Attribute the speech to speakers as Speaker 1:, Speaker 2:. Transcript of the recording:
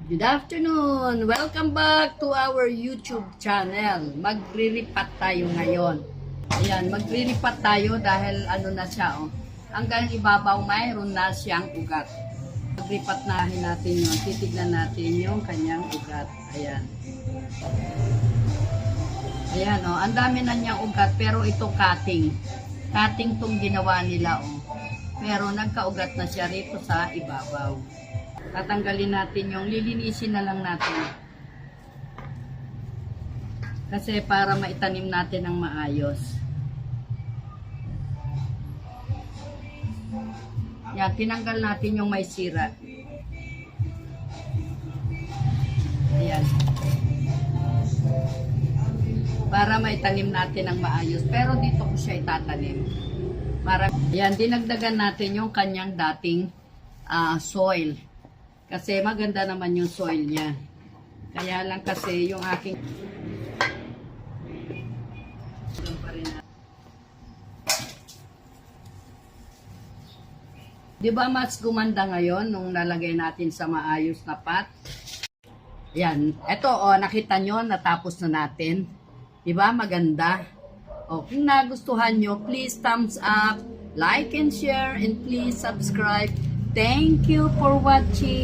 Speaker 1: Good afternoon! Welcome back to our YouTube channel. Magriripat tayo ngayon. Ayan, magriripat tayo dahil ano na siya, oh. Hanggang ibabaw mayroon na siyang ugat. Magriripat natin yun. Titignan natin yung kanyang ugat. Ayan. Ayan, oh. Ang dami na niyang ugat, pero ito cutting. Cutting tong ginawa nila, oh. Pero nagkaugat na siya rito sa ibabaw. Tatanggalin natin yung, lilinisin na lang natin. Kasi para maitanim natin ng maayos. Yan, tinanggal natin yung may sira. Ayan. Para maitanim natin ng maayos. Pero dito ko siya itatanim. Para, yan, dinagdagan natin yung kanyang dating soil. Kasi maganda naman yung soil niya. Kaya lang kasi yung aking di ba mas gumanda ngayon nung nalagay natin sa maayos na pot? Yan. Ito oh, nakita nyo, natapos na natin. Di ba maganda? O, kung nagustuhan nyo, please thumbs up, like and share, and please subscribe. Thank you for watching.